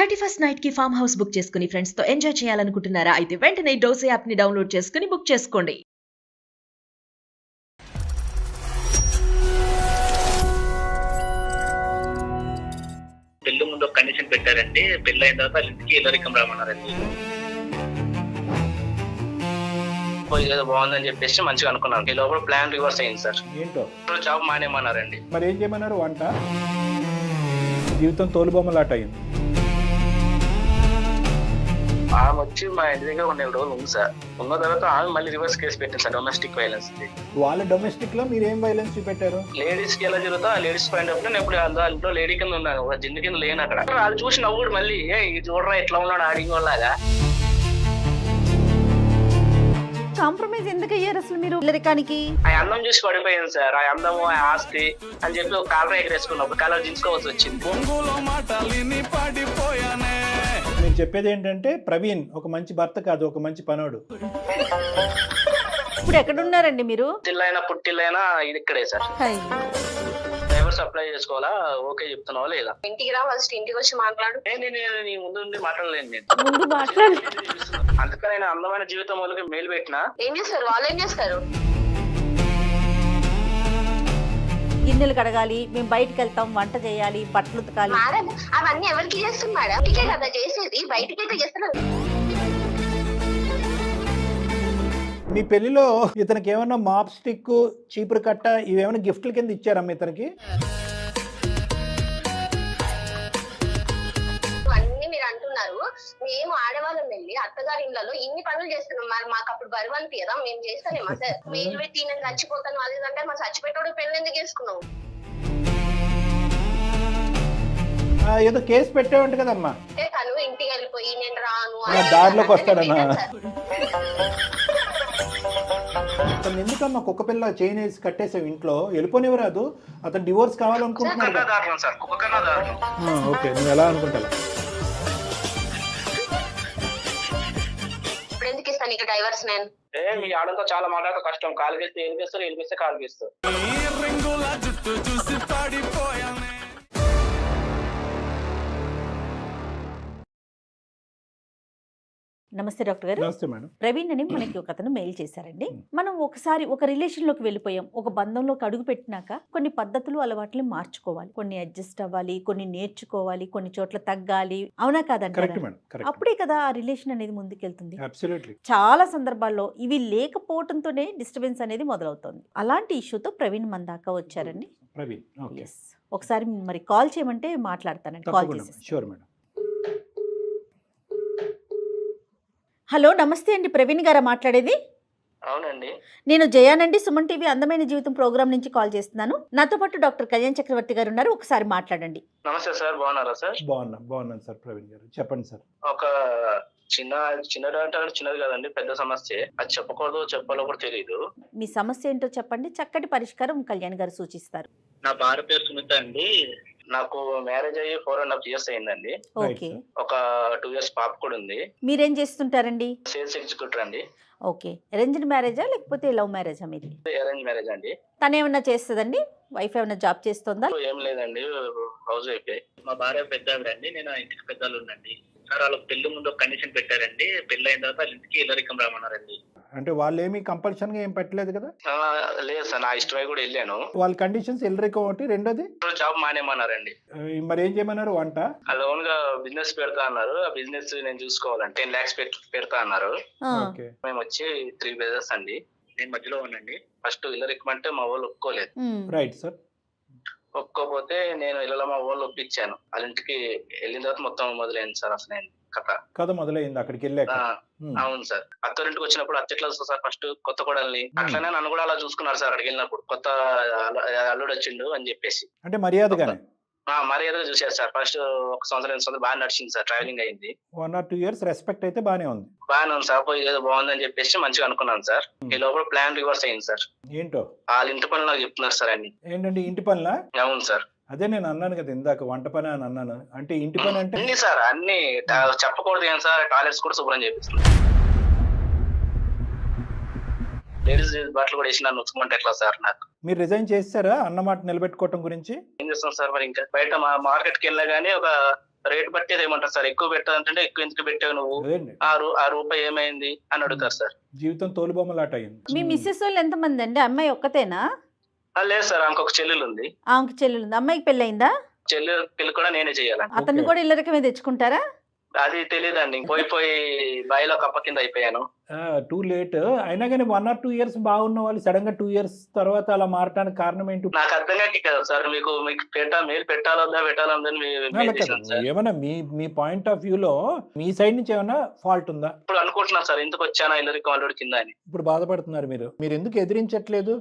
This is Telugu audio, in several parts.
31st నైట్ కి ఫామ్ హౌస్ బుక్ చేసుకుని ఫ్రెండ్స్ తో ఎంజాయ్ చేయాలనుకుంటున్నారా? అయితే వెంటనే డోసే యాప్ ని డౌన్లోడ్ చేసుకుని బుక్ చేసుకోండి. పెళ్లి ముందు ఒక కండిషన్ పెట్టారండి. పెళ్లి అయిన తర్వాత వాళ్ళ ఇంటికి ఇల్లరికం రామన్నారండి. ఏదో బాగుందని చెప్పేసి మంచిగా అనుకున్నాను. ఈ లోపల ప్లాన్ రివర్స్ అయింది సార్. ఏంటో జాబ్ మానేమన్నారండి. మరి ఏం చేయమన్నారు? వంట జీవితం తోలుబొమ్మలాట అయింది. ఆమె వచ్చి మా ఇంటి దగ్గర 1 రోజులు ఉంది సార్. ఉన్న తర్వాత ఆమె మళ్ళీ రివర్స్ కేసు పెట్టింది సార్, డొమెస్టిక్ వైలెన్స్. వాళ్ళ డొమెస్టిక్ లో మీరు ఏం వైలెన్స్ చూపెట్టారు? లేడీస్ కి ఎలా జరుగుతా ఆ లేడీస్ పాయింట్ ఆఫ్ నేను ఎప్పుడు ఇంట్లో లేడీ కింద ఉన్నాను, ఒక జిందు కింద లేను అక్కడ. వాళ్ళు చూసి నవ్వుడు మళ్ళీ ఇది చూడరా ఎట్లా ఉన్నాడు ఆడికి వాళ్ళగా. కాంప్రమైజ్ ఎందుకు అయ్యారు అసలు మీరు ఇల్లరికానికి? ఆ అందం చూసి పడిపోయింది సార్. ఆ అందము ఆ ఆస్తి అని చెప్పి ఒక కాలర్ ఎగరేసుకున్నప్పుడు కాలర్ దించుకోవాల్సి వచ్చింది. నేను చెప్పేది ఏంటంటే ప్రవీణ్ ఒక మంచి భర్త కాదు, ఒక మంచి పనోడు. ఇప్పుడు ఎక్కడున్నారండి మీరు? తిల్లైనా పుట్టిల్లైనా ఇది ఇక్కడే సార్. డైవర్స్ అప్లై చేసుకోవాలా? ఓకే చెప్తున్నావా లేదా? ఇంటికి రా, ఫస్ట్ ఇంటికి వచ్చి మాట్లాడు. నేను నీ ముందు నుండి మాట్లాడలేను. నేను ముందు మాట్లాడు. అందుకని నేను అందమైన జీవితం వాళ్ళకి మెయిల్ పెట్టినా. ఏం చేస్తారు వాళ్ళు? ఏం చేస్తారు? గిన్నెలు కడగాలి, మేము బయటకు వెళ్తాం, వంట చేయాలి, బట్టలు ఉతకాలి. మేడం అవన్నీ ఎవరికి చేస్తుంది మేడం? ఇంటికే కదా చేసేది, బయటకి అయితే చేస్తున్నారు. మీ పెళ్లిలో ఇతనికి ఏమన్నా మాప్ స్టిక్, చీపురు కట్ట ఇవేమైనా గిఫ్ట్ల కింద ఇచ్చారమ్మా ఇతనికి? అన్ని మీరు అంటున్నారు. మేము ఆడవాళ్ళం వెళ్ళి అత్తగారి ఇళ్లలో ఇన్ని పనులు చేస్తున్నాం. మరి మాకు అప్పుడు బరువు అనిపించదా? మేము చేస్తానేమా సార్? మెయిల్ పెట్టి నేను చచ్చిపోతాను అది అంటే మా చచ్చిపోయేటోడు పెళ్లి ఎందుకు చేసుకున్నాం? ఏదో కేసు పెట్టేవంట కదమ్మా. తను ఇంటికి వెళ్ళిపోయి నేను రాను దారిలోకి వస్తాడన్నా. అతను ఎందుకమ్మా కుక్క పిల్ల చైన్ వేసి కట్టేసావు ఇంట్లో? వెళ్ళిపోనివ్వరాదు, అతను డివోర్స్ కావాలనుకుంటున్నాడు. ఓకే, నువ్వు ఎలా అనుకుంటా? ఇప్పుడు ఎందుకు ఇస్తాను ఇక డైవర్స్? నేను మీ ఆడంతో చాలా మాట్లాడతా కష్టం. కాలు గేస్తే ఏం చేస్తారు, ఏం చేస్తే కాలు గేస్తారు. నమస్తే డాక్టర్ గారు. నమస్తే మేడం. ప్రవీణ్ అని మనకి ఒక అతను మెయిల్ చేశారండి. మనం ఒకసారి ఒక రిలేషన్ లోకి వెళ్ళిపోయాం, ఒక బంధంలోకి అడుగు పెట్టినాక కొన్ని పద్ధతులు అలవాట్లని మార్చుకోవాలి, కొన్ని అడ్జస్ట్ అవ్వాలి, కొన్ని నేర్చుకోవాలి, కొన్ని చోట్ల తగ్గాలి. అవునా కాదంటారా? అప్పుడే కదా ఆ రిలేషన్ అనేది ముందుకెళ్తుంది. చాలా సందర్భాల్లో ఇవి లేకపోవడంతోనే డిస్టర్బెన్స్ అనేది మొదలవుతుంది. అలాంటి ఇష్యూతో ప్రవీణ్ మన దాకా వచ్చారండి. ఒకసారి మరి కాల్ చేయమంటే మాట్లాడతానండి. కాల్ చేసి హలో నమస్తే అండి, ప్రవీణ్ గారా మాట్లాడేది? అవునండి, నేను జయానండి, సుమన్ టీవీ అందమైన జీవితం ప్రోగ్రామ్ నుంచి కాల్ చేస్తున్నాను. నాతో పాటు డాక్టర్ కళ్యాణ్ చక్రవర్తి గారు ఉన్నారు, ఒకసారి మాట్లాడండి. నమస్తే సార్, బాగున్నారా సార్? బాగున్నాను సార్. ప్రవీణ్ గారు చెప్పండి సార్. ఒక చిన్నది అంటే చిన్నది కదండి, పెద్ద సమస్య. అది చెప్పకూడదు, చెప్పాలో కూడా తెలియదు. మీ సమస్య ఏంటో చెప్పండి, చక్కటి పరిష్కారం కళ్యాణ్ గారు సూచిస్తారు. నా భార్య పేరు సునీత అండి. నాకు మ్యారేజ్ అయ్యి 4.5 years అయిందండి. ఓకే. ఒక 2 years పాప కూడా ఉంది. మీరేం చేస్తుంటారండి? సేల్స్ ఎగ్జిక్యూటివ్ అండి. ఓకే. అరేంజ్డ్ మ్యారేజా లేకపోతే లవ్ మ్యారేజా మీది? అరేంజ్ మ్యారేజ్ అండి. తను ఏమన్నా చేస్తుందండి? వైఫ్ ఏమన్నా జాబ్ చేస్తుందా? ఏం లేదండి, హౌస్ వైఫ్. మా భార్య పెద్ద అండి, నేను ఇంటికి పెద్దలు ఉండండి సార్. వాళ్ళకి పెళ్లి ముందు ఒక కండిషన్ పెట్టారండి. పెళ్లి అయిన తర్వాత వాళ్ళ ఇంటికి ఇల్లరికం రామన్నారండి. అంటే వాళ్ళు ఏమి కంపల్షన్ గా ఏం పెట్టలేదు కదా? లేదు సార్, నా ఇష్టమై కూడా వెళ్ళాను. వాళ్ళ కండిషన్స్ ఇల్లరికం ఒకటి, రెండోది జాబ్ మానేమన్నారండి. మరి ఏం చేయమన్నారు? వంట అది ఓన్ గా బిజినెస్ పెడతా అన్నారు. ఆ బిజినెస్ నేను చూసుకోవాలంటే 10 lakhs పెడతా అన్నారు. మేము వచ్చి 3 brothers అండి, నేను మధ్యలో ఉన్నాండి. ఫస్ట్ ఇల్లరికం అంటే మా వాళ్ళు ఒప్పుకోలేదు. Right sir. ఒప్పుకోపోతే నేను ఇళ్ళలో మా వాళ్ళు ఒప్పించాను. వాళ్ళ ఇంటికి వెళ్ళిన తర్వాత మొత్తం మొదలైంది సార్. అసలు కథ మొదలైంది అక్కడికి వెళ్ళాక. అవును సార్. అత్తరింటికి వచ్చినప్పుడు అచ్చట్లా సార్ ఫస్ట్ కొత్త కోడల్ని, అట్లనే నన్ను కూడా అలా చూసుకున్నారు సార్. అక్కడికి వెళ్ళినప్పుడు కొత్త అల్లుడు వచ్చిండు అని చెప్పేసి అంటే మర్యాదగానే మర్యాదగా చూసారు సార్. ఫస్ట్ 1 సంవత్సరం 2 సంవత్సరం బాగా నడిచింది సార్, ట్రావెలింగ్ అయింది. 1 or 2 years రెస్పెక్ట్ అయితే బానే ఉంది సార్. పోయి ఏదో బాగుందని చెప్పేసి మంచిగా అనుకున్నాను సార్. ఈ లోపల ప్లాన్ రివర్స్ అయింది సార్. ఏంటో వాళ్ళ ఇంటి పనులు నాకు చెప్తున్నారు సార్ అన్ని. ఏంటండి ఇంటి పనులా? అవును సార్. అదే నేను అన్నాను కదా ఇందాక, వంట పని అని అన్నాను. అంటే ఇంటి పని అంటే అన్ని సార్, అన్ని చెప్పకూడదు ఏం సార్. టాయిలెట్స్ కూడా శుభ్రం చేపిస్తున్నారు. లేడీస్ బట్టలు కూడా వేసి నన్ను ఉచ్చుకుంటే ఎట్లా సార్? నాకు మీరు రిజైన్ చేస్తారా అన్నమాట నిలబెట్టుకోవటం గురించి? ఏం చేస్తాం సార్ మరి? ఇంకా బయట మార్కెట్ కి వెళ్ళగానే ఒక రేట్ బట్టి ఏమంటారు సార్, ఎక్కువ పెట్టాలంటే ఎక్కువ ఎందుకు పెట్టావు నువ్వు, అదేండి, ఆ రూపాయి ఏమైంది అని అడుగుతారు సార్. జీవితం తోలుబొమ్మలాట అయింది. మీ మిస్సెస్ వాళ్ళు ఎంతమంది అండి? అమ్మాయి ఒక్కతేనా? లేదు సార్, ఆమెకు ఒక చెల్లెలు ఉంది. ఆమెకి చెల్లెలు ఉంది. అమ్మాయికి పెళ్ళయిందా? చెల్లెలు పెళ్లి కూడా నేనే చేయాలండి. అతను కూడా ఇల్లరికమే తెచ్చుకుంటారా? అది తెలియదండి, పోయి బాయిలో కప్ప కింద అయిపోయాను. Too late. అయినా కానీ 1 or 2 years బాగున్న వాళ్ళు సడన్ గా 2 years తర్వాత అలా మారటానికి కారణం ఏంటి? నాకు అర్థం కాక కదా సార్, మీకు మెయిల్ పెట్టాలొద్దా ఏమన్నా మీ పాయింట్ ఆఫ్ వ్యూలో మీ సైడ్ నుంచి ఏమైనా ఫాల్ట్ ఉందా? ఇప్పుడు అనుకుంటున్నాను సార్, ఎందుకు వచ్చానా ఇల్లరికి వాళ్ళ కింద అని. ఇప్పుడు బాధపడుతున్నారు మీరు ఎందుకు ఎదిరించట్లేదు?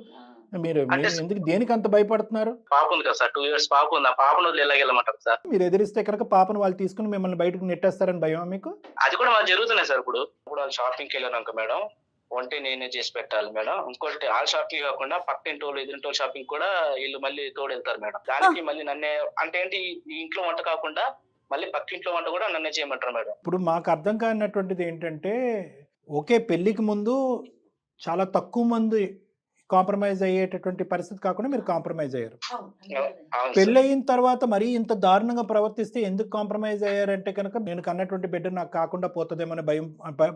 మీరు ఎందుకు దేనికి అంత భయపడుతున్నారు? పాప ఉంది కదా సార్, 2 years పాప ఉంది. ఆ పాపను వదిలి ఎలాగెళ్ళమంటారు సార్? మీరు ఎదిరిస్తే కనుక పాపను వాళ్ళు తీసుకుని మిమ్మల్ని బయటకు నెట్టేస్తారని భయం మీకు? అది కూడా మాకు జరుగుతున్నాయి సార్. ఇప్పుడు వాళ్ళు షాపింగ్కి వెళ్ళారు మేడం, వంటే నేనే చేసి పెట్టాలి మేడం. ఇంకోటి వాళ్ళ షాపింగ్ కాకుండా పక్కింటి వాళ్ళు ఎదురింటి వాళ్ళు షాపింగ్ కూడా వీళ్ళు మళ్ళీ తోడు వెళ్తారు మేడం. దానికి మళ్ళీ నన్నే అంటే ఏంటి, ఈ ఇంట్లో వంట కాకుండా మళ్ళీ పక్కింట్లో వంట కూడా నన్నే చేయమంటారు మేడం. ఇప్పుడు మాకు అర్థం కానటువంటిది ఏంటంటే, ఓకే పెళ్లికి ముందు చాలా తక్కువ మంది కాంప్రమైజ్ అయ్యేటటువంటి పరిస్థితి కాకుండా మీరు కాంప్రమైజ్ అయ్యారు. పెళ్ళయిన తర్వాత మరీ ఇంత దారుణంగా ప్రవర్తిస్తే ఎందుకు కాంప్రమైజ్ అయ్యారంటే కనుక నేను కన్నటువంటి బిడ్డ నాకు కాకుండా పోతుందేమని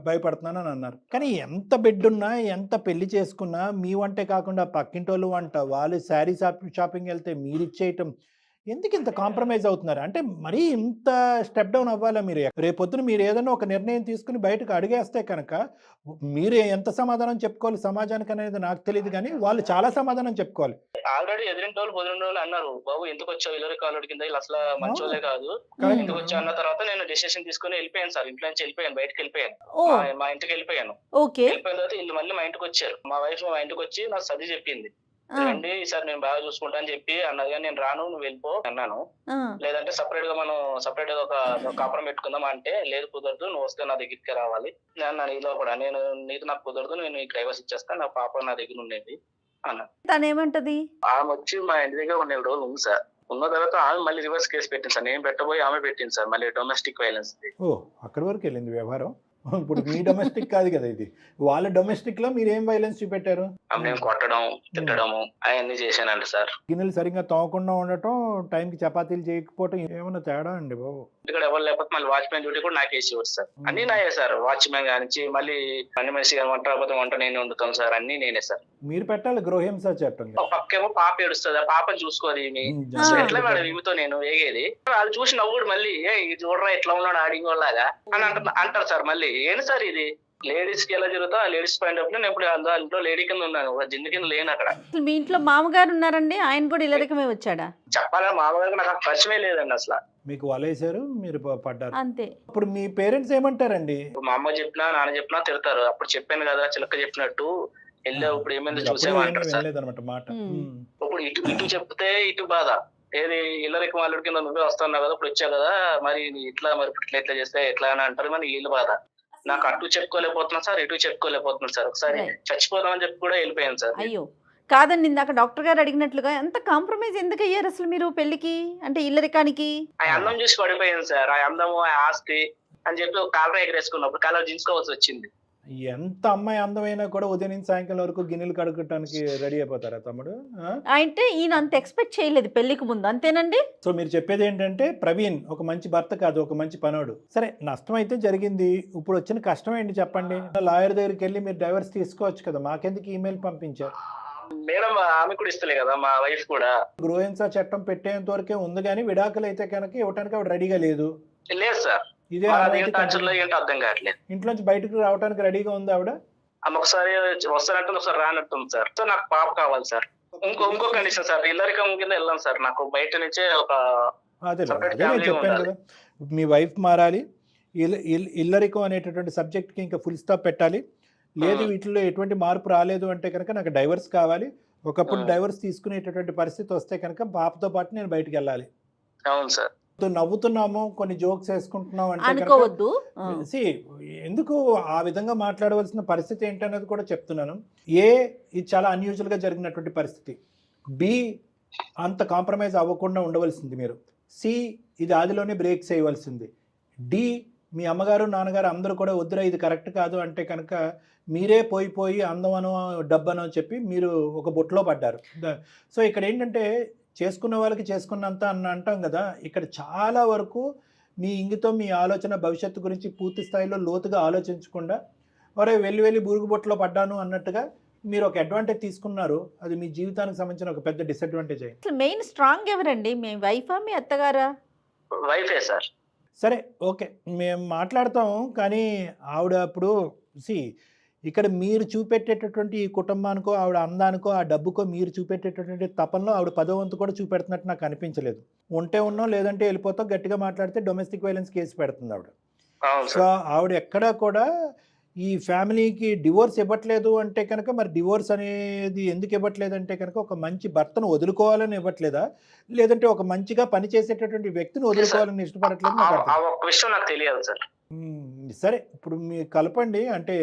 భయపడుతున్నాను అని అన్నారు. కానీ ఎంత బిడ్డ ఉన్నా ఎంత పెళ్లి చేసుకున్నా మీ వంటే కాకుండా పక్కింటోళ్ళు వంట, వాళ్ళు శారీ షాపింగ్ వెళ్తే మీరు ఇచ్చేయటం, ఎందుకు ఇంత కాంప్రమైజ్ అవుతున్నారు? అంటే మరీ ఇంత స్టెప్ డౌన్ అవ్వాలా మీరు? రేపొద్దున మీరు ఏదైనా ఒక నిర్ణయం తీసుకుని బయటకు అడిగేస్తే కనుక మీరు ఎంత సమాధానం చెప్పుకోవాలి సమాజానికి అనేది నాకు తెలియదు, కానీ వాళ్ళు చాలా సమాధానం చెప్పుకోవాలి. ఆల్రెడీ ఎదిరింటి వాళ్ళు పొదిరింటి వాళ్ళు అన్నారు, బాబు ఎందుకు వచ్చావు ఇల్లరి కాలుడి కింద, వీళ్ళు అసలు మంచోళ్ళే కాదు, ఎందుకు వచ్చావు అన్న తర్వాత నేను డెసిషన్ తీసుకుని వెళ్ళిపోయాను సార్. ఇంట్లో నుంచి వెళ్ళిపోయాను, బయటకు వెళ్ళిపోయాను, మా ఇంటికి వెళ్ళిపోయాను. వెళ్ళిపోయిన తర్వాత వీళ్ళు మళ్ళీ మా ఇంటికి వచ్చారు. మా వైఫ్ మా ఇంటికి వచ్చి నాకు సర్ది చెప్పింది, రండి ఈసారి నేను బాగా చూసుకుంటా అని చెప్పి అన్నది. కానీ నేను రాను, నువ్వు వెళ్ళిపో అన్నాను. లేదంటే సపరేట్ గా మనం సపరేట్ గా ఒక కాపురం పెట్టుకుందాం అంటే, లేదు కుదరదు, నువ్వు వస్తే నా దగ్గరికి రావాలి అన్నాను. నీలో కూడా నేను నీకు నాకు కుదరదు, నేను నీకు డైవర్స్ ఇచ్చేస్తాను, నా పాప నా దగ్గర ఉండేది అన్నాను. తను ఏమంటది? ఆమె వచ్చి మా ఇంటి దగ్గర 1 రోజులు ఉంది సార్. ఉన్న తర్వాత ఆమె మళ్ళీ రివర్స్ కేసు పెట్టింది సార్. నేను పెట్టబోయి ఆమె పెట్టింది సార్, మళ్ళీ డొమెస్టిక్ వైలెన్స్. అక్కడి వరకు వెళ్ళింది వ్యవహారం. ఇప్పుడు మీ డొమెస్టిక్ కాదు కదా ఇది, వాళ్ళ డొమెస్టిక్ లో మీరు ఏం వైలెన్స్ చూపెట్టారు? నేను కొట్టడం, తిట్టడము అవన్నీ చేశానండి సార్. గిన్నెలు సరిగ్గా తోమకుండా ఉండటం, టైంకి చపాతీలు చేయకపోవటం, ఏమన్నా తేడా అండి బాబు? ఇక్కడ ఎవరు లేకపోతే మళ్ళీ వాచ్మెన్ డ్యూటీ కూడా నాకేసి వస్తారు. అన్ని నాయే సార్. వాచ్మెన్ కానించి మళ్ళీ పని మనిషి వంట రాకపోతే వంట నేను వండుతాను సార్, అన్ని నేనే సార్. మీరు పెట్టాలి గృహహింస చట్టం. పక్కేమో పాప ఏడుస్తుంది, ఆ పాపని చూసుకోదు ఈమె. ఎట్లా మేడం ఈమెతో నేను వేగేది? వాళ్ళు చూసి నవ్వుడు మళ్ళీ, ఇది చూడరా ఎట్లా ఉన్నాడు ఆడింగోలాగా అని అంటారు సార్. మళ్ళీ ఏంటి సార్ ఇది? లేడీస్ కి ఎలా జరుగుతా లేడీస్ పాయింట్ ఆఫ్ నేను ఇప్పుడు ఇంట్లో లేడీ కింద ఉన్నాను, ఒక జింది కింద లేను అక్కడ. మీ ఇంట్లో మామగారు ఉన్నారండి, ఆయన కూడా ఇల్లరికమే వచ్చాడా? చెప్పాలని మామగారికి నాకు పరిచయమే లేదండి అసలు. మీకు వలేశారు, మీరు పడ్డారు అంతే. ఇప్పుడు మీ పేరెంట్స్ ఏమంటారండి? మా అమ్మ చెప్పినా నాన్న చెప్పినా తిడతారు. అప్పుడు చెప్పాను కదా చిలక చెప్పినట్టు, వెళ్ళావు ఇప్పుడు ఏమైంది చూసేవాంటారు సార్. మాట ఇప్పుడు ఇటు చెప్తే ఇటు బాధ. ఏది ఇల్లరికి వాళ్ళ కింద నువ్వే వస్తున్నావు కదా, ఇప్పుడు వచ్చావు కదా, మరి ఇట్లా మరి ఇట్లా చేస్తే ఎట్లా అని అంటారు. మరి వీళ్ళు బాధ. నాకు అటు చెప్పుకోలేకపోతున్నాను సార్, ఇటు చెప్పుకోలేకపోతున్నాను సార్. ఒకసారి చచ్చిపోదామని చెప్పి కూడా వెళ్ళిపోయాను సార్. అయ్యో కాదండి, ఇందాక డాక్టర్ గారు అడిగినట్లుగా ఎంత కాంప్రమైజ్ ఎందుకు అయ్యారు అసలు మీరు పెళ్లికి, అంటే ఇల్లరికానికి? ఆ అందం చూసి పడిపోయాను సార్. ఆ అందము ఆ ఆస్తి అని చెప్పి ఒక కాలర్ ఎగరేసుకున్నప్పుడు కాలర్ దించుకోవాల్సి వచ్చింది. ఎంత అమ్మాయి అందమైనా కూడా ఉదయం నుంచి సాయంకాలం వరకు గిన్నెలు కడుగటానికి రెడీ అయిపోతారా తమ్ముడు? అంటే ఈయన అంత ఎక్స్పెక్ట్ చేయలేదు పెళ్లికి ముందు, అంతేనండి? సో మీరు చెప్పేది ఏంటంటే ప్రవీణ్ ఒక మంచి భర్త కాదు, ఒక మంచి పనోడు. సరే నష్టం అయితే జరిగింది, ఇప్పుడు వచ్చిన కష్టం ఏంటి చెప్పండి? లాయర్ దగ్గరికి వెళ్ళి మీరు డైవర్స్ తీసుకోవచ్చు కదా, మాకెందుకు ఈమెయిల్ పంపించారు? మేడం ఆమె కూడా ఇస్తలే కదా, మా వైఫ్ కూడా. గృహహింస చట్టం పెట్టేంత వరకే ఉంది, కానీ విడాకులు అయితే కనుక ఇవ్వడానికి ఆవిడ రెడీగా లేదు. లేదు సార్, ఇదే అర్థం కావట్లేదు. ఇంట్లోంచి బయటకు రావడానికి రెడీగా ఉంది ఆవిడ. ఆమె ఒకసారి వస్తానంటే ఒకసారి రానట్టుంది సార్. సో నాకు పాప కావాలి సార్. ఇంకో కండిషన్ సార్, ఇల్లరికం కింద వెళ్ళాం సార్. నాకు బయట నుంచే ఒక అదే చెప్పాను కదా, మీ వైఫ్ మారాలి, ఇల్లరికం అనేటటువంటి సబ్జెక్ట్కి ఇంకా ఫుల్ స్టాప్ పెట్టాలి. లేదు వీటిలో ఎటువంటి మార్పు రాలేదు అంటే కనుక నాకు డైవర్స్ కావాలి. ఒకప్పుడు డైవర్స్ తీసుకునేటటువంటి పరిస్థితి వస్తే కనుక పాపతో పాటు నేను బయటకు వెళ్ళాలి. అవును సార్. నవ్వుతున్నాము, కొన్ని జోక్స్ వేసుకుంటున్నాం అంటే ఎందుకు ఆ విధంగా మాట్లాడవలసిన పరిస్థితి ఏంటనేది కూడా చెప్తున్నాను. ఇది చాలా అన్యూజువల్ గా జరిగినటువంటి పరిస్థితి. బి అంత కాంప్రమైజ్ అవ్వకుండా ఉండవలసింది మీరు. సి ఇది ఆదిలోనే బ్రేక్ చేయవలసింది. డి మీ అమ్మగారు నాన్నగారు అందరూ కూడా వద్దురా ఇది కరెక్ట్ కాదు అంటే కనుక మీరే పోయి అందమనో డబ్బనో చెప్పి మీరు ఒక బొట్లో పడ్డారు. సో ఇక్కడ ఏంటంటే చేసుకున్న వాళ్ళకి చేసుకున్నంత అని అంటాం కదా, ఇక్కడ చాలా వరకు మీ ఇంగితం, మీ ఆలోచన భవిష్యత్తు గురించి పూర్తి స్థాయిలో లోతుగా ఆలోచించకుండా ఒరే వెళ్ళి బురుగుబొట్టులో పడ్డాను అన్నట్టుగా మీరు ఒక అడ్వాంటేజ్ తీసుకున్నారు. అది మీ జీవితానికి సంబంధించిన ఒక పెద్ద డిసడ్వాంటేజ్ అయింది. అసలు మెయిన్ స్ట్రాంగ్ ఎవరండి? మీ వైఫా మీ అత్తగారా? వైఫే సార్. సరే ఓకే, మేము మాట్లాడతాము. కానీ ఆవిడ ఇప్పుడు ఇక్కడ మీరు చూపెట్టేటటువంటి ఈ కుటుంబానికో ఆవిడ అందానికో ఆ డబ్బుకో మీరు చూపెట్టేటటువంటి తపనలో ఆవిడ 10వ వంతు కూడా చూపెడుతున్నట్టు నాకు అనిపించలేదు. ఉంటే ఉన్నాం, లేదంటే వెళ్ళిపోతాం, గట్టిగా మాట్లాడితే డొమెస్టిక్ వైలెన్స్ కేసు పెడుతుంది ఆవిడ. సో ఆవిడ ఎక్కడా కూడా ఈ ఫ్యామిలీకి డివోర్స్ ఇవ్వట్లేదు అంటే కనుక, మరి డివోర్స్ అనేది ఎందుకు ఇవ్వట్లేదు అంటే కనుక ఒక మంచి భర్తను వదులుకోవాలని ఇవ్వట్లేదా, లేదంటే ఒక మంచిగా పనిచేసేటటువంటి వ్యక్తిని వదులుకోవాలని ఇష్టపడట్లేదు? నాకు తెలియదు సార్. సరే ఇప్పుడు మీరు కలపండి, అంటే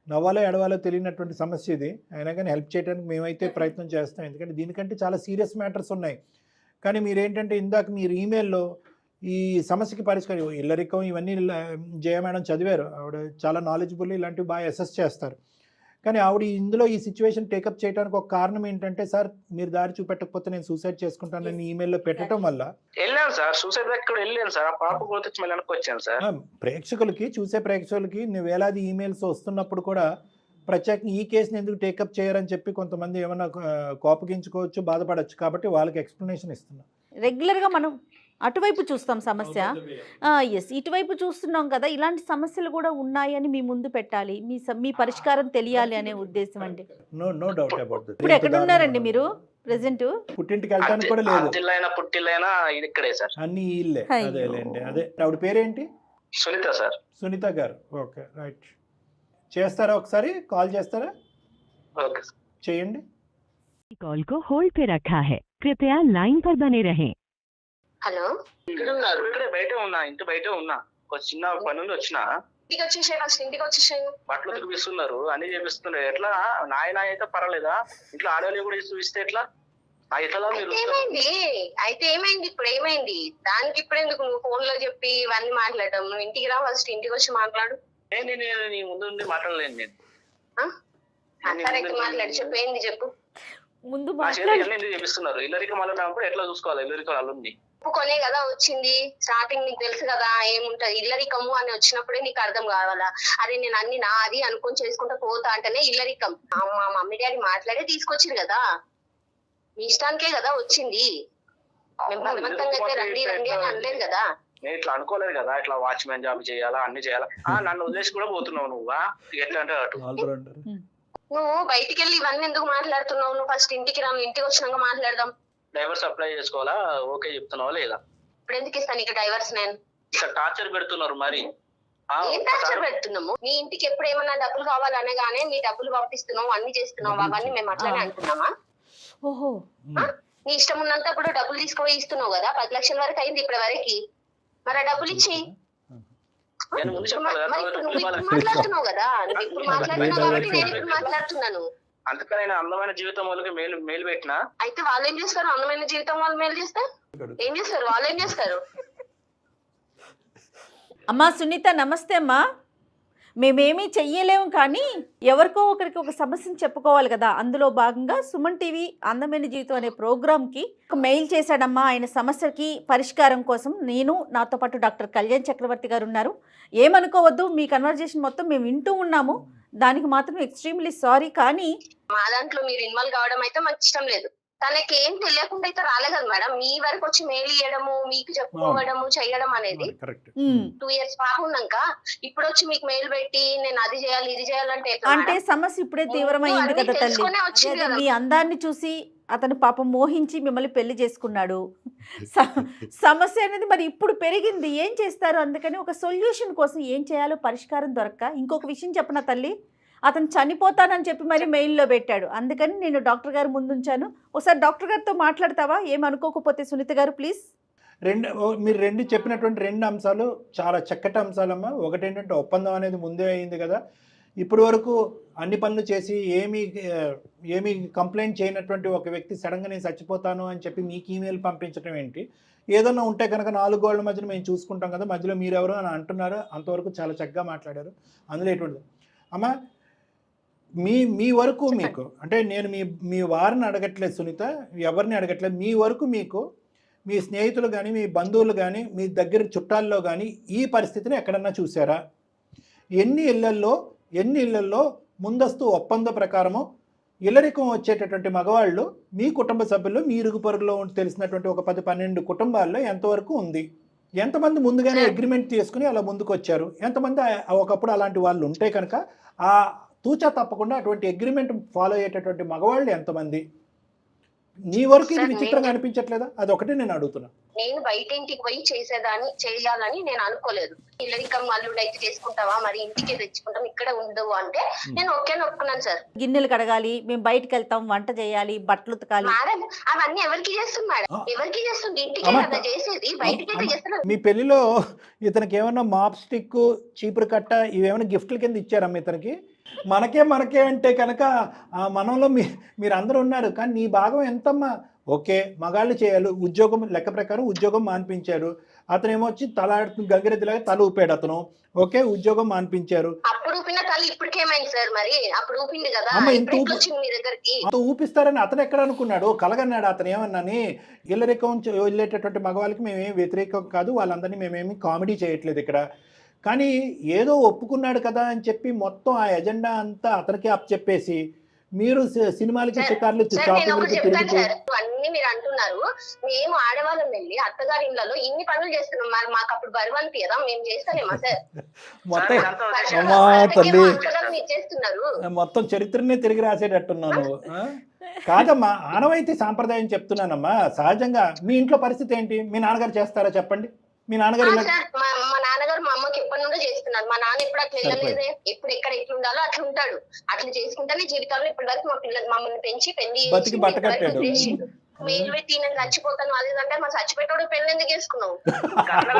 నవ్వాలో ఎడవాలో తెలియనటువంటి సమస్య ఇది. అయినా కానీ హెల్ప్ చేయడానికి మేమైతే ప్రయత్నం చేస్తాం, ఎందుకంటే దీనికంటే చాలా సీరియస్ మ్యాటర్స్ ఉన్నాయి. కానీ మీరేంటంటే ఇందాక మీరు ఈమెయిల్లో ఈ సమస్యకి పరిష్కారం ఇల్లరికం ఇవన్నీ జయ మేడం చదివారు, ఆవిడ చాలా నాలెడ్జబుల్, ఇలాంటివి బాగా అసెస్ చేస్తారు. కానీ ఆవిడ ఇందులో ఈ సిచ్యువేషన్ టేకప్ చేయడానికి ఒక కారణం ఏంటంటే, సార్ మీరు దారి చూపెట్టకపోతే నేను సూసైడ్ చేసుకుంటానని ఈమెయిల్లో పెట్టడం వల్ల వెళ్ళాను సార్. సూసైడ్ దగ్గర వెళ్ళాను సార్. ఆ పాప గుర్తొచ్చి మళ్ళీ వెనక్కి వచ్చాను సార్. ప్రేక్షకులకి, చూసే ప్రేక్షకులకి వేలాది ఈమెయిల్స్ వస్తున్నప్పుడు కూడా ప్రత్యేకంగా ఈ కేసుని ఎందుకు టేకప్ చేయరని చెప్పి కొంతమంది ఏమైనా కోపగించుకోవచ్చు, బాధపడవచ్చు. కాబట్టి వాళ్ళకి ఎక్స్ప్లెనేషన్ ఇస్తున్నాం. రెగ్యులర్గా మనం అటువైపు చూస్తాం సమస్య. ఎస్, ఇటువైపు చూస్తున్నాం కదా, ఇలాంటి సమస్యలు కూడా ఉన్నాయని మీ ముందు పెట్టాలి, మీ పరిష్కారం తెలియాలి అనే ఉద్దేశం అండి. No doubt about this. ఇప్పుడు ఎక్కడ ఉన్నారండి మీరు ప్రెసెంట్? పుట్టింటికి వెళ్ళడానికి కూడా లేదు, పుట్టిల్లైనా ఇక్కడే సార్, అన్ని ఇల్లే. అదేలేండి. అదే ఆవిడ పేరేంటి? సునీత సార్. సునీత గారు. Okay right. చేస్తారా, ఒకసారి కాల్ చేస్తారా? ఓకే చేయండి. कॉल को होल्ड पे रखा है, कृपया लाइन पर बने रहें। హలో, ఇక్కడే బయట ఉన్నా, ఇంటి బయట ఉన్నా. ఒక చిన్న పని ఉంది, వచ్చిన. ఇంటికి వచ్చేసాయి, ఫస్ట్ ఇంటికి వచ్చేసాయి. బట్టలు చూపిస్తున్నారు, అన్ని చేపిస్తున్నారు. ఎట్లా నాయన అయితే పర్వాలేదా? ఇంట్లో ఆడవాళ్ళు కూడా చూపిస్తే ఎట్లా? ఏమైంది అయితే ఏమైంది? ఇప్పుడు ఏమైంది దానికి? ఇప్పుడు ఎందుకు నువ్వు ఫోన్ లో చెప్పి ఇవన్నీ మాట్లాడటం? నువ్వు ఇంటికి రా, ఫస్ట్ ఇంటికి వచ్చి మాట్లాడు. నేను నీ ముందు మాట్లాడలేను. నేను మాట్లాడు, చెప్పు, ఏంది చెప్పు. ముందు ఎందుకు చేపిస్తున్నారు? ఇల్లరిక మళ్ళీ ఎట్లా చూసుకోవాలి? ఇల్లరిక అల్లుంది కొనే కదా వచ్చింది. స్టార్టింగ్ నీకు తెలుసు కదా ఏముంటది. ఇల్లరికము అని వచ్చినప్పుడే నీకు అర్థం కావాలా? అదే నేను అన్ని నాది అనుకొని చేసుకుంటా పోతా అంటేనే ఇల్లరికం. మా మమ్మీ డాడీ మాట్లాడే తీసుకొచ్చింది కదా, మీ ఇష్టానికే కదా వచ్చింది. మేము బలవంతంగా అయితే రండి రండి అని అనలేదు కదా. నేను ఇట్లా అనుకోలేదు కదా, ఇట్లా వాచ్మెన్ జాబ్ చేయాలా, అన్ని చేయాలా. నన్ను వదిలేసి కూడా పోతున్నావు నువ్వా? ఎట్లా అంటే అటు నువ్వు బయటికి వెళ్ళి ఇవన్నీ ఎందుకు మాట్లాడుతున్నావు? నువ్వు ఫస్ట్ ఇంటికి రా, ఇంటికి వచ్చినాక మాట్లాడదాం. డైవర్స్ అప్లై చేసుకోవాలా? ఓకే చెప్తున్నావా లేదా? ఇప్పుడు ఎందుకు ఇస్తాను ఇక డైవర్స్? నేను ఇక్కడ టార్చర్ పెడుతున్నారు. మరి ఏం టార్చర్ పెడుతున్నాము? మీ ఇంటికి ఎప్పుడు ఏమన్నా డబ్బులు కావాలనగానే మీ డబ్బులు పంపిస్తున్నావు, అన్ని చేస్తున్నావు, అవన్నీ మేము అట్లానే అంటున్నామా? ఓహో, నీ ఇష్టం ఉన్నంతప్పుడు డబ్బులు తీసుకుపోయి ఇస్తున్నావు కదా. 10 లక్షల వరకు అయింది ఇప్పటి వరకు. మరి ఆ డబ్బులు ఇచ్చి మాట్లాడుతున్నావు కదా. నువ్వు ఇప్పుడు మాట్లాడుతున్నావు కాబట్టి నేను ఇప్పుడు మాట్లాడుతున్నాను. అందుకని అందమైన జీవితం వాళ్ళకి మేలు పెట్టినా. అయితే వాళ్ళు ఏం చేస్తారు? అందమైన జీవితం వాళ్ళు మేలు చేస్తారు. ఏం చేస్తారు వాళ్ళు? ఏం చేస్తారు? అమ్మా సునీత, నమస్తే అమ్మా. మేమేమీ చెయ్యలేము, కానీ ఎవరికో ఒకరికి ఒక సమస్యను చెప్పుకోవాలి కదా. అందులో భాగంగా సుమన్ టీవీ అందమైన జీవితం అనే ప్రోగ్రామ్కి ఒక మెయిల్ చేశాడమ్మా. ఆయన సమస్యకి పరిష్కారం కోసం నేను, నాతో పాటు డాక్టర్ కళ్యాణ్ చక్రవర్తి గారు ఉన్నారు. ఏమనుకోవద్దు, మీ కన్వర్జేషన్ మొత్తం మేము వింటూ ఉన్నాము. దానికి మాత్రం ఎక్స్ట్రీమ్లీ సారీ. కానీ మా దాంట్లో మీరు ఇన్వాల్వ్ కావడం అయితే మాకు ఇష్టం లేదు. తనకి ఏం తెలియకుండా అయితే రాలే కదా మేడం. మీ వరకు వచ్చి మెయిల్ ఇవ్వడము, మీకు చెప్పుకోవడము, చేయడం అనేది 2 years పాప ఉన్నాక ఇప్పుడు వచ్చి మీకు మెయిల్ పెట్టి నేను అది చేయాలి ఇది చేయాలంటే అంటే సమస్య ఇప్పుడే తీవ్రమైంది కదా తల్లి. మీ అందాన్ని చూసి అతను పాపం మోహించి మిమ్మల్ని పెళ్లి చేసుకున్నాడు. సమస్య అనేది మరి ఇప్పుడు పెరిగింది, ఏం చేస్తారు? అందుకని ఒక సొల్యూషన్ కోసం ఏం చేయాలో పరిష్కారం దొరక్క, ఇంకొక విషయం చెప్పనా తల్లి, అతను చనిపోతానని చెప్పి మరి మెయిల్లో పెట్టాడు. అందుకని నేను డాక్టర్ గారు ముందుంచాను. ఒకసారి డాక్టర్ గారితో మాట్లాడతావా? ఏమనుకోకపోతే సునీత గారు ప్లీజ్. మీరు చెప్పినటువంటి 2 అంశాలు చాలా చక్కటి అంశాలమ్మా. ఒకటేంటంటే ఒప్పందం అనేది ముందే అయింది కదా. ఇప్పటి వరకు అన్ని పనులు చేసి ఏమీ కంప్లైంట్ చేయనటువంటి ఒక వ్యక్తి సడన్గా నేను చచ్చిపోతాను అని చెప్పి మీకు ఈమెయిల్ పంపించడం ఏంటి? ఏదన్నా ఉంటే కనుక 4 గోళ్ల మధ్యన మేము చూసుకుంటాం కదా, మధ్యలో మీరెవరు అని అంటున్నారు. అంతవరకు చాలా చక్కగా మాట్లాడారు. అందులో ఎటువంటి అమ్మా మీ వరకు మీకు అంటే నేను మీ వారిని అడగట్లేదు సునీత, ఎవరిని అడగట్లేదు. మీ వరకు మీ స్నేహితులు కానీ మీ బంధువులు కానీ మీ దగ్గర చుట్టాల్లో కానీ ఈ పరిస్థితిని ఎక్కడన్నా చూసారా? ఎన్ని ఇళ్లల్లో ముందస్తు ఒప్పంద ప్రకారము ఇల్లరికం వచ్చేటటువంటి మగవాళ్ళు మీ కుటుంబ సభ్యులు మీ ఇరుగు పొరుగులో తెలిసినటువంటి ఒక 10-12 కుటుంబాల్లో ఎంతవరకు ఉంది? ఎంతమంది ముందుగానే అగ్రిమెంట్ తీసుకుని అలా ముందుకు వచ్చారు? ఎంతమంది ఒకప్పుడు అలాంటి వాళ్ళు ఉంటే కనుక ఆ తూచా తప్పకుండా అటువంటి అగ్రిమెంట్ ఫాలో అయ్యేటటువంటి మగవాళ్ళు ఎంతమంది? నీ వరకు ఇది విచిత్రంగా అనిపించట్లేదా? అదొకటి నేను అడుగుతున్నా. నేను బయట ఇంటికి పోయి చేయాలని నేను అనుకోలేదు. ఇల్లరికం అల్లుడు అయితే చేసుకుంటావా, మరి ఇంటికే తెచ్చుకుంటాం, ఇక్కడ ఉండవు అంటే నేను ఓకే ఒప్పుకున్నాను సార్. గిన్నెలు కడగాలి, మేము బయటకు వెళ్తాం, వంట చేయాలి, బట్టలు ఉతకాలి. మేడం అవన్నీ ఎవరికి చేస్తుంది మేడం? ఎవరికి చేస్తుంది? ఇంటికే కదా చేసేది, బయటకైతే చేస్తున్నారు. మీ పెళ్లిలో ఇతనికి ఏమన్నా మాప్ స్టిక్, చీపురు కట్ట ఇవేమైనా గిఫ్ట్ల కింద ఇచ్చారమ్మా ఇతనికి? మనకే అంటే కనుక ఆ మనంలో మీరు అందరూ ఉన్నారు, కానీ నీ భాగం ఎంతమ్మా? ఓకే, మగాళ్ళు చేయాలి, ఉద్యోగం లెక్క ప్రకారం ఉద్యోగం మాన్పించారు. అతను ఏమొచ్చి తల గంగిరెద్దులాగా తల ఊపాడు అతను. ఓకే, ఉద్యోగం మాన్పించారు. అప్పుడు ఊపిన తల ఇప్పటికేమైంది సార్? మరి అప్పుడు ఊపింది కదా, వచ్చింది మీ దగ్గరికి. ఊపిస్తారని అతను ఎక్కడ అనుకున్నాడు? కలగన్నాడు అతను ఏమన్నాని? ఇల్లరికం వెళ్ళేటటువంటి మగవాళ్ళకి మేమేమి వ్యతిరేకం కాదు, వాళ్ళందరినీ మేమేమి కామెడీ చేయట్లేదు ఇక్కడ. కానీ ఏదో ఒప్పుకున్నాడు కదా అని చెప్పి మొత్తం ఆ ఎజెండా అంతా అతనికి అప్పచెప్పేసి మీరు సినిమాలకి షికార్లు షాపింగ్లకి తిరుగుతూ అన్ని మీరు అంటున్నారు. మేము ఆడవాళ్ళం వెళ్ళి అత్తగారి ఇళ్లలో ఇన్ని పనులు చేస్తున్నాం, మరి మాకు అప్పుడు బరువు అనిపించదా? మేము చేస్తామేమా సార్? మొత్తం చరిత్రనే తిరిగి రాసేటట్టున్నాను. కాదమ్మా, ఆనవాయితీ సాంప్రదాయం చెప్తున్నానమ్మా. సహజంగా మీ ఇంట్లో పరిస్థితి ఏంటి? మీ నాన్నగారు చేస్తారా చెప్పండి? మీ నాన్నగారు మా నాన్నగారు మా అమ్మకి ఎప్పటి నుండో చేస్తున్నారు. మా నాన్న ఇప్పుడు అట్లా వెళ్ళలేదే. ఎప్పుడు ఎక్కడ ఎట్లా ఉండాలో అట్లా ఉంటాడు. అట్లా చేసుకుంటేనే జీవితంలో ఇప్పటి వరకు మా పిల్లలు మమ్మల్ని పెంచి పెళ్లి మేలు పెట్టి నేను చచ్చిపోతాను అది అంటే మా చచ్చిపెట్టాడు పెళ్లి ఎందుకు చేసుకున్నావు?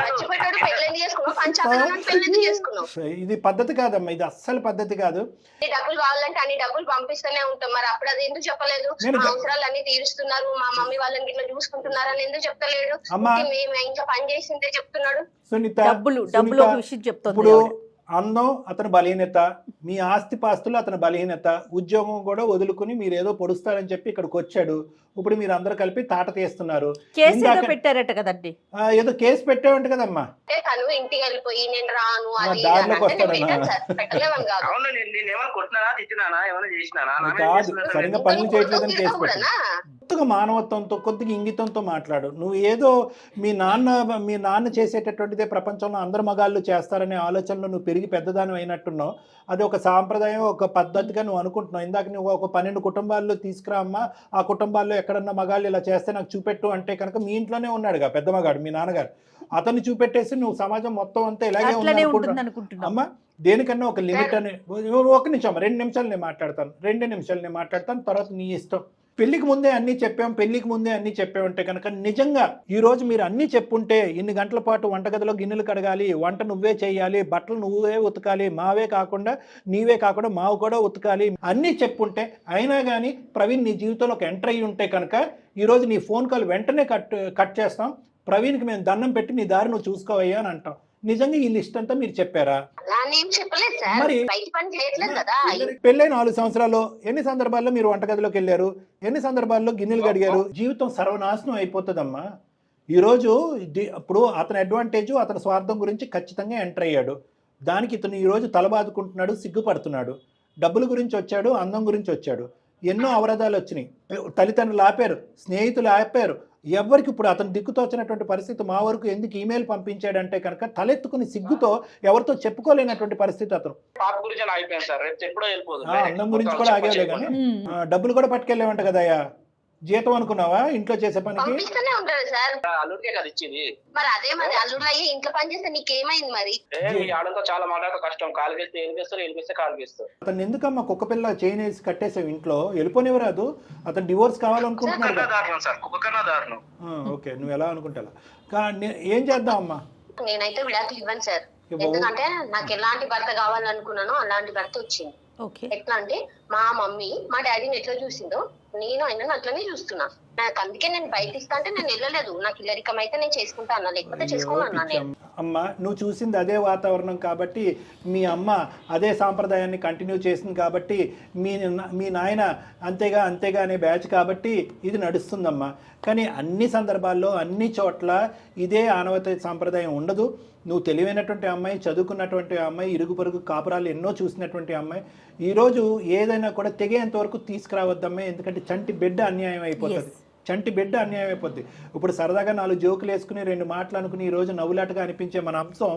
చచ్చిపెట్టాడు పెళ్లి ఎందుకు చేసుకున్నావు? పంచాయతీ పెళ్లి ఎందుకు చేసుకున్నావు? ఇది పద్ధతి కాదమ్మా, ఇది అస్సలు పద్ధతి కాదు. డబ్బులు కావాలంటే అన్ని డబ్బులు పంపిస్తూనే ఉంటాం, మరి అప్పుడు అది ఎందుకు చెప్పలేదు? మా అవసరాలు అన్ని తీరుస్తున్నారు, మా మమ్మీ వాళ్ళని ఇట్లా చూసుకుంటున్నారు అని ఎందుకు చెప్తలేడు? మేము ఇంకా పని చేసిందే చెప్తున్నాడు. డబ్బులు విషయం చెప్తాను. ఇప్పుడు అందం అతని బలహీనత, మీ ఆస్తి పాస్తులు అతని బలహీనత, ఉద్యోగం కూడా వదులుకుని మీరు ఏదో పొడుస్తారని చెప్పి ఇక్కడికి వచ్చాడు. ఇప్పుడు మీరు అందరు కలిపి తాట తీస్తున్నారు. పెట్టారట కదండి, ఏదో కేసు పెట్టావంట కదమ్మా. ఇంటికి వెళ్ళిపోయి నేను రాను దారిలోకి వస్తాడన్నా కాదు, సరిగ్గా పనులు చేయట్లేదని కేసు పెట్టా. కొద్దిగా మానవత్వంతో కొద్దిగా ఇంగితంతో మాట్లాడు. నువ్వు ఏదో మీ నాన్న చేసేటటువంటిదే ప్రపంచంలో అందరు మగాళ్ళు చేస్తారనే ఆలోచనలో నువ్వు పెరిగి పెద్దదానం అయినట్టున్నావు. అది ఒక సాంప్రదాయం, ఒక పద్ధతిగా నువ్వు అనుకుంటున్నావు. ఇందాక నువ్వు ఒక 12 కుటుంబాల్లో తీసుకురా అమ్మా, ఆ కుటుంబాల్లో ఎక్కడన్నా మగాళ్ళు ఇలా చేస్తే నాకు చూపెట్టు అంటే కనుక మీ ఇంట్లోనే ఉన్నాడుగా పెద్ద మగాడు మీ నాన్నగారు. అతన్ని చూపెట్టేసి నువ్వు సమాజం మొత్తం అంతా ఇలాగే ఉంది అమ్మా. దేనికన్నా ఒక లిమిట్ అని. ఒక నిమిషం, 2 నిమిషాలు నేను మాట్లాడతాను, 2 నిమిషాలు నేను మాట్లాడతాను, తర్వాత నీ ఇష్టం. పెళ్లికి ముందే అన్నీ చెప్పామంటే కనుక నిజంగా ఈరోజు మీరు అన్నీ చెప్పుంటే ఇన్ని గంటల పాటు వంటగదిలో గిన్నెలు కడగాలి, వంట నువ్వే చేయాలి, బట్టలు నువ్వే ఉతకాలి, నీవే కాకుండా మావు కూడా ఉతకాలి అన్నీ చెప్పుంటే, అయినా కానీ ప్రవీణ్ నీ జీవితంలో ఒక ఎంటర్ అయ్యి ఉంటే కనుక ఈరోజు నీ ఫోన్ కాల్ వెంటనే కట్ చేస్తాం. ప్రవీణ్కి మేము దండం పెట్టి నీ దారి నువ్వు చూసుకోవయ్యా అని అంటాం. నిజంగా ఈ లిస్ట్ అంతా మీరు చెప్పారా? మరి పెళ్ళైన 4 సంవత్సరాల్లో ఎన్ని సందర్భాల్లో మీరు వంటగదిలోకి వెళ్ళారు? ఎన్ని సందర్భాల్లో గిన్నెలు కడిగారు? జీవితం సర్వనాశనం అయిపోతుందమ్మా. ఈరోజు ఇప్పుడు అతని అడ్వాంటేజ్, అతని స్వార్థం గురించి ఖచ్చితంగా ఎంటర్ అయ్యాడు. దానికి ఇతను ఈరోజు తలబాదుకుంటున్నాడు, సిగ్గుపడుతున్నాడు. డబ్బుల గురించి వచ్చాడు, అందం గురించి వచ్చాడు, ఎన్నో అవరోధాలు వచ్చినాయి. తల్లిదండ్రులు ఆపారు, స్నేహితులు ఆపారు. ఎవరికి ఇప్పుడు అతను దిక్కుతోచినటువంటి పరిస్థితి. మా వరకు ఎందుకు ఈమెయిల్ పంపించాడంటే కనుక తలెత్తుకుని సిగ్గుతో ఎవరితో చెప్పుకోలేనటువంటి పరిస్థితి అతను. అందం గురించి కూడా ఆగేలే కానీ డబ్బులు కూడా పట్టుకెళ్ళేవంట కదయ్యా. జీతం అనుకున్నావా ఇంట్లో చేసే పనికి? అతను ఎందుకమ్మా కుక్క పిల్ల చైన్ వేసి కట్టేసావు ఇంట్లో? వెళ్ళిపోనివ్వరాదు, అతను డివోర్స్ కావాలనుకుంటున్నాడు. ఓకే, నువ్వు ఎలా అనుకుంటా. ఏం చేద్దాం అమ్మా? నేనైతే విడాకులు ఇవ్వను సార్, ఎందుకంటే నాకు ఎలాంటి భర్త కావాలనుకున్నానో అలాంటి భర్త వచ్చింది. ఎట్లా అంటే మా మమ్మీ మా డాడీని ఎట్లా చూసిందో నేను ఆయన అట్లనే చూస్తున్నా. నాకు అందుకే నేను బయట ఇస్తా అంటే నేను వెళ్ళలేదు. నాకు ఇల్లరికం అయితే నేను చేసుకుంటా అన్నా, లేకపోతే చేసుకోమన్నా నేను. అమ్మ నువ్వు చూసింది అదే వాతావరణం కాబట్టి, మీ అమ్మ అదే సాంప్రదాయాన్ని కంటిన్యూ చేసింది కాబట్టి, మీ నాయన అంతేగా అనే బ్యాచ్ కాబట్టి ఇది నడుస్తుందమ్మా. కానీ అన్ని సందర్భాల్లో అన్ని చోట్ల ఇదే ఆనవాయితీ సాంప్రదాయం ఉండదు. నువ్వు తెలివైనటువంటి అమ్మాయి, చదువుకున్నటువంటి అమ్మాయి, ఇరుగు పొరుగు కాపురాలు ఎన్నో చూసినటువంటి అమ్మాయి, ఈరోజు ఏదైనా కూడా తెగేంత వరకు తీసుకురావద్దమ్మాయి. ఎందుకంటే చంటి బిడ్డ అన్యాయం అయిపోతుంది, చంటి బిడ్డ అన్యాయం అయిపోద్ది. ఇప్పుడు సరదాగా 4 జోకులు వేసుకుని 2 మాటలు అనుకుని ఈరోజు నవ్వులాటగా అనిపించే మన అంశం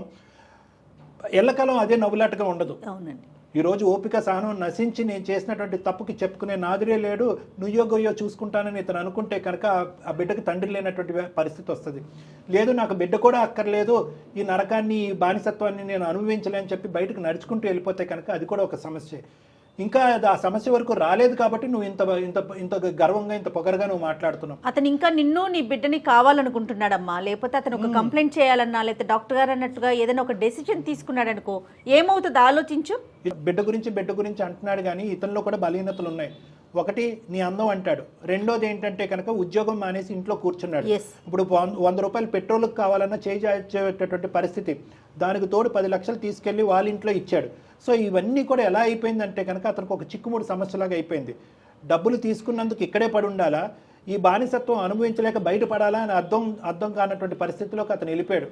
ఎల్లకాలం అదే నవ్వులాటగా ఉండదు. అవునండి. ఈరోజు ఓపిక సహనం నశించి నేను చేసినటువంటి తప్పుకి చెప్పుకునే నాదురే లేడు, నుయ్యో గొయ్యో చూసుకుంటానని ఇతను అనుకుంటే కనుక ఆ బిడ్డకు తండ్రి లేనటువంటి పరిస్థితి వస్తుంది. లేదు నాకు బిడ్డ కూడా అక్కర్లేదు, ఈ నరకాన్ని ఈ బానిసత్వాన్ని నేను అనుభవించలేని చెప్పి బయటకు నడుచుకుంటూ వెళ్ళిపోతే కనుక అది కూడా ఒక సమస్య. ఇంకా ఆ సమస్య వరకు రాలేదు కాబట్టి నువ్వు ఇంత గర్వంగా ఇంత పొగరగా నువ్వు మాట్లాడుతున్నావు. అతను ఇంకా నిన్ను నీ బిడ్డని కావాలనుకుంటున్నాడమ్మా. లేకపోతే అతను ఒక కంప్లైంట్ చేయాలన్నా, లేకపోతే డాక్టర్ గారు అన్నట్టుగా ఏదైనా ఒక డెసిషన్ తీసుకున్నాడు అనుకో, ఏమవుతుంది ఆలోచించు. బిడ్డ గురించి అంటున్నాడు కానీ ఇతనిలో కూడా బలహీనతలు ఉన్నాయి. ఒకటి నీ అందం అంటాడు, రెండోది ఏంటంటే కనుక ఉద్యోగం మానేసి ఇంట్లో కూర్చున్నాడు. ఇప్పుడు 100 రూపాయలు పెట్రోల్కి కావాలన్నా చేసేటటువంటి పరిస్థితి, దానికి తోడు 10 లక్షలు తీసుకెళ్లి వాళ్ళ ఇంట్లో ఇచ్చాడు. సో ఇవన్నీ కూడా ఎలా అయిపోయిందంటే కనుక అతనికి ఒక చిక్కుముడి సమస్యలాగా అయిపోయింది. డబ్బులు తీసుకున్నందుకు ఇక్కడే పడి ఉండాలా, ఈ బానిసత్వం అనుభవించలేక బయటపడాలా అని అర్థం కానటువంటి పరిస్థితిలోకి అతను వెళ్ళిపోయాడు.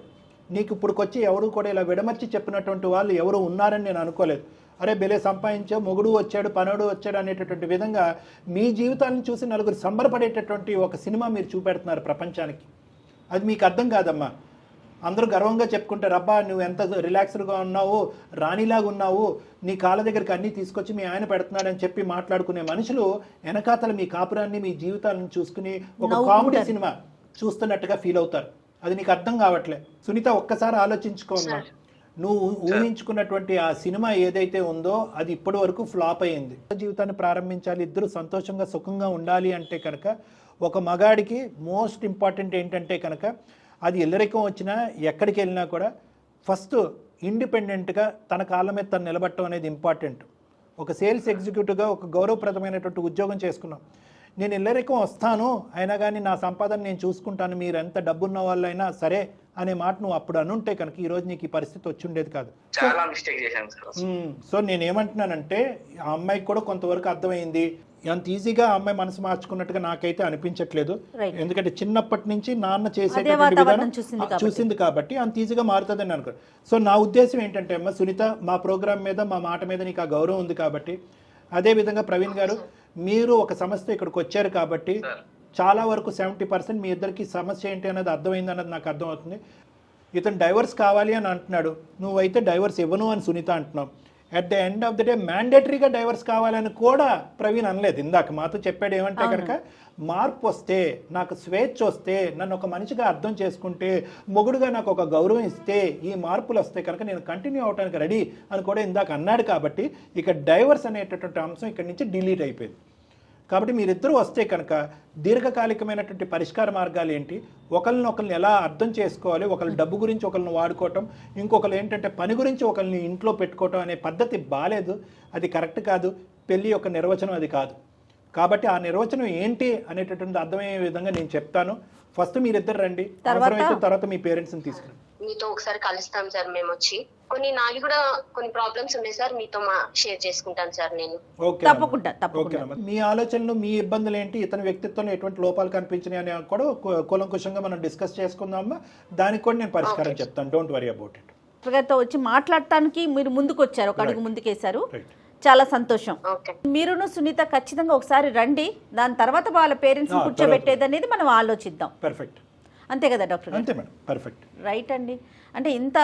నీకు ఇప్పుడుకొచ్చి ఎవరు కూడా ఇలా విడమర్చి చెప్పినటువంటి వాళ్ళు ఎవరు ఉన్నారని నేను అనుకోలేదు. అరే బెలే సంపాదించా, మొగుడు వచ్చాడు, పనుడు వచ్చాడు అనేటటువంటి విధంగా మీ జీవితాలను చూసి నలుగురు సంబరపడేటటువంటి ఒక సినిమా మీరు చూపెడుతున్నారు ప్రపంచానికి. అది మీకు అర్థం కాదమ్మా. అందరూ గర్వంగా చెప్పుకుంటారు, అబ్బా నువ్వు ఎంత రిలాక్స్డ్గా ఉన్నావు, రాణిలాగా ఉన్నావు, నీ కాళ్ళ దగ్గరికి అన్నీ తీసుకొచ్చి మీ ఆయన పెడుతున్నాడని చెప్పి మాట్లాడుకునే మనుషులు వెనకాతల మీ కాపురాన్ని, మీ జీవితాలను చూసుకుని ఒక కామెడీ సినిమా చూస్తున్నట్టుగా ఫీల్ అవుతారు. అది నీకు అర్థం కావట్లే. సునీత ఒక్కసారి ఆలోచించుకోమ్మా. నువ్వు ఊహించుకున్నటువంటి ఆ సినిమా ఏదైతే ఉందో అది ఇప్పటి వరకు ఫ్లాప్ అయ్యింది. జీవితాన్ని ప్రారంభించాలి, ఇద్దరు సంతోషంగా సుఖంగా ఉండాలి అంటే కనుక ఒక మగాడికి మోస్ట్ ఇంపార్టెంట్ ఏంటంటే కనుక అది ఇల్లరికం వచ్చినా ఎక్కడికి వెళ్ళినా కూడా ఫస్ట్ ఇండిపెండెంట్గా తన కాళ్ళ మీద తను నిలబడటం అనేది ఇంపార్టెంట్. ఒక సేల్స్ ఎగ్జిక్యూటివ్గా ఒక గౌరవప్రదమైనటువంటి ఉద్యోగం చేసుకున్నాం. నేను ఇల్లరికం వస్తాను అయినా కానీ నా సంపాదన నేను చూసుకుంటాను, మీరు ఎంత డబ్బున్న వాళ్ళైనా సరే అనే మాట నువ్వు అప్పుడు అనుంటే కనుక ఈరోజు నీకు ఈ పరిస్థితి వచ్చి ఉండేది కాదు. చాలా మిస్టేక్ చేశాను సార్. సో నేనేమంటున్నానంటే ఆ అమ్మాయికి కూడా కొంతవరకు అర్థమైంది. అంత ఈజీగా ఆ అమ్మాయి మనసు మార్చుకున్నట్టుగా నాకైతే అనిపించట్లేదు. ఎందుకంటే చిన్నప్పటి నుంచి నాన్న చేసేటటువంటి విధానం చూసింది కాబట్టి అంత ఈజీగా మారుతుందని అనుకో. సో నా ఉద్దేశం ఏంటంటే అమ్మ సునీత, మా ప్రోగ్రామ్ మీద మా మాట మీద నీకు ఆ గౌరవం ఉంది కాబట్టి, అదేవిధంగా ప్రవీణ్ గారు మీరు ఒక సమస్య ఇక్కడికి వచ్చారు కాబట్టి చాలా వరకు 70% మీ ఇద్దరికి సమస్య ఏంటి అనేది అర్థమైంది అన్నది నాకు అర్థమవుతుంది. ఇతను డైవర్స్ కావాలి అని అంటున్నాడు, నువ్వైతే డైవర్స్ ఇవ్వను అని సునీత అంటున్నావు. At the end of the day మ్యాండేటరీగా డైవర్స్ కావాలని కూడా ప్రవీణ్ అనలేదు. ఇందాక మాతో చెప్పాడు ఏమంటే కనుక మార్పు వస్తే, నాకు స్వేచ్ఛ వస్తే, నన్ను ఒక మనిషిగా అర్థం చేసుకుంటే, మొగుడుగా నాకు ఒక గౌరవం ఇస్తే, ఈ మార్పులు వస్తే కనుక నేను కంటిన్యూ అవడానికి రెడీ అని కూడా ఇందాక అన్నాడు. కాబట్టి ఇక డైవర్స్ అనేటటువంటి అంశం ఇక్కడి నుంచి డిలీట్ అయిపోయింది. కాబట్టి మీరిద్దరూ వస్తే కనుక దీర్ఘకాలికమైనటువంటి పరిష్కార మార్గాలు ఏంటి, ఒకరిని ఎలా అర్థం చేసుకోవాలి, ఒకరి డబ్బు గురించి ఒకరిని వాడుకోవటం, ఇంకొకరు ఏంటంటే పని గురించి ఒకరిని ఇంట్లో పెట్టుకోవటం అనే పద్ధతి బాలేదు, అది కరెక్ట్ కాదు. పెళ్లి యొక్క నిర్వచనం అది కాదు. కాబట్టి ఆ నిర్వచనం ఏంటి అనేటటువంటి అర్థమయ్యే విధంగా నేను చెప్తాను. ఫస్ట్ మీరిద్దరు రండి, తర్వాత మీ పేరెంట్స్ని తీసుకురండి. మీతో ఒకసారి కలుస్తాం సార్. మేము వచ్చి నావి కూడా కొన్ని ప్రాబ్లమ్స్ ఉన్నాయి సార్, మీతో షేర్ చేసుకుంటాను సార్ నేను. తప్పకుండా. మీ ఆలోచనలు, మీ ఇబ్బందులు ఏంటి, ఇతని వ్యక్తిత్వంలో ఎటువంటి లోపాలు కనిపించినాయి అని కూడా కూలంకుషంగా మనం డిస్కస్ చేసుకుందామా. దానికి కూడా నేను పరిష్కారం చెప్తాను. Don't worry about it. Doctor గారితో వచ్చి మాట్లాడటానికి మీరు ముందుకు వచ్చారు, ఒక అడుగు ముందుకేశారు, చాలా సంతోషం. మీరును సునీత ఖచ్చితంగా ఒకసారి రండి, దాని తర్వాత వాళ్ళ పేరెంట్స్ కూర్చోబెట్టేది అనేది మనం ఆలోచిద్దాం. పర్ఫెక్ట్. అంతే కదా డాక్టర్? అంతే మేడం, పర్ఫెక్ట్. రైట్ అండి. అంటే ఇంత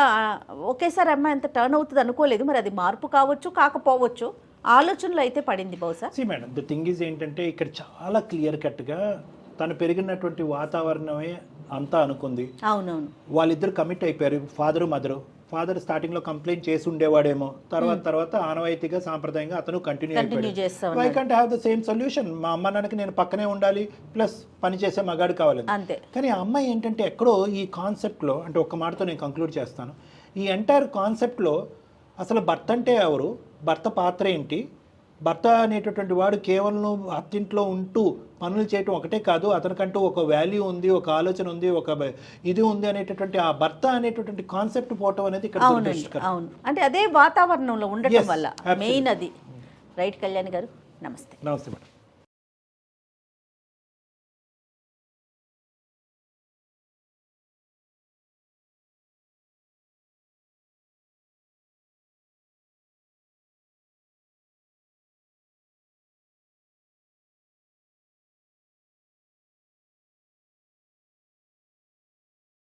ఒకేసారి అమ్మాయి ఎంత టర్న్ అవుతుంది అనుకోలేదు. మరి అది మార్పు కావచ్చు, కాకపోవచ్చు, ఆలోచనలు అయితే పడింది బహుశా. మేడం ద థింగ్ ఈజ్ ఏంటంటే ఇక్కడ చాలా క్లియర్ కట్గా తను పెరిగినటువంటి వాతావరణమే అంతా అనుకుంది. అవునవును. వాళ్ళిద్దరు కమిట్ అయిపోయారు, ఫాదరు మదరు. ఫాదర్ స్టార్టింగ్లో కంప్లైంట్ చేసి ఉండేవాడేమో, తర్వాత ఆనవాయితీగా సాంప్రదాయంగా అతను కంటిన్యూ అయిపోయాడు. Why can't have the same solution? మా అమ్మ నాన్నకి నేను పక్కనే ఉండాలి, ప్లస్ పని చేసే మగాడు కావాలి. కానీ ఆ అమ్మాయి ఏంటంటే ఎక్కడో ఈ కాన్సెప్ట్లో, అంటే ఒక్క మాటతో నేను కంక్లూడ్ చేస్తాను, ఈ ఎంటైర్ కాన్సెప్ట్లో అసలు భర్త అంటే ఎవరు, భర్త పాత్ర ఏంటి, భర్త అనేటటువంటి వాడు కేవలం అత్తింట్లో ఉంటూ పనులు చేయటం ఒకటే కాదు, అతనికంటూ ఒక వాల్యూ ఉంది, ఒక ఆలోచన ఉంది, ఒక ఇది ఉంది అనేటటువంటి ఆ భర్త అనేటటువంటి కాన్సెప్ట్ పోవటం అనేది ఇక్కడ అవునండి, దురదృష్టకరం. అవును. అంటే అదే వాతావరణంలో ఉండటం Yes, వల్ల absolutely. మెయిన్ అది. రైట్ కళ్యాణ్ గారు, నమస్తే. నమస్తే మేడం.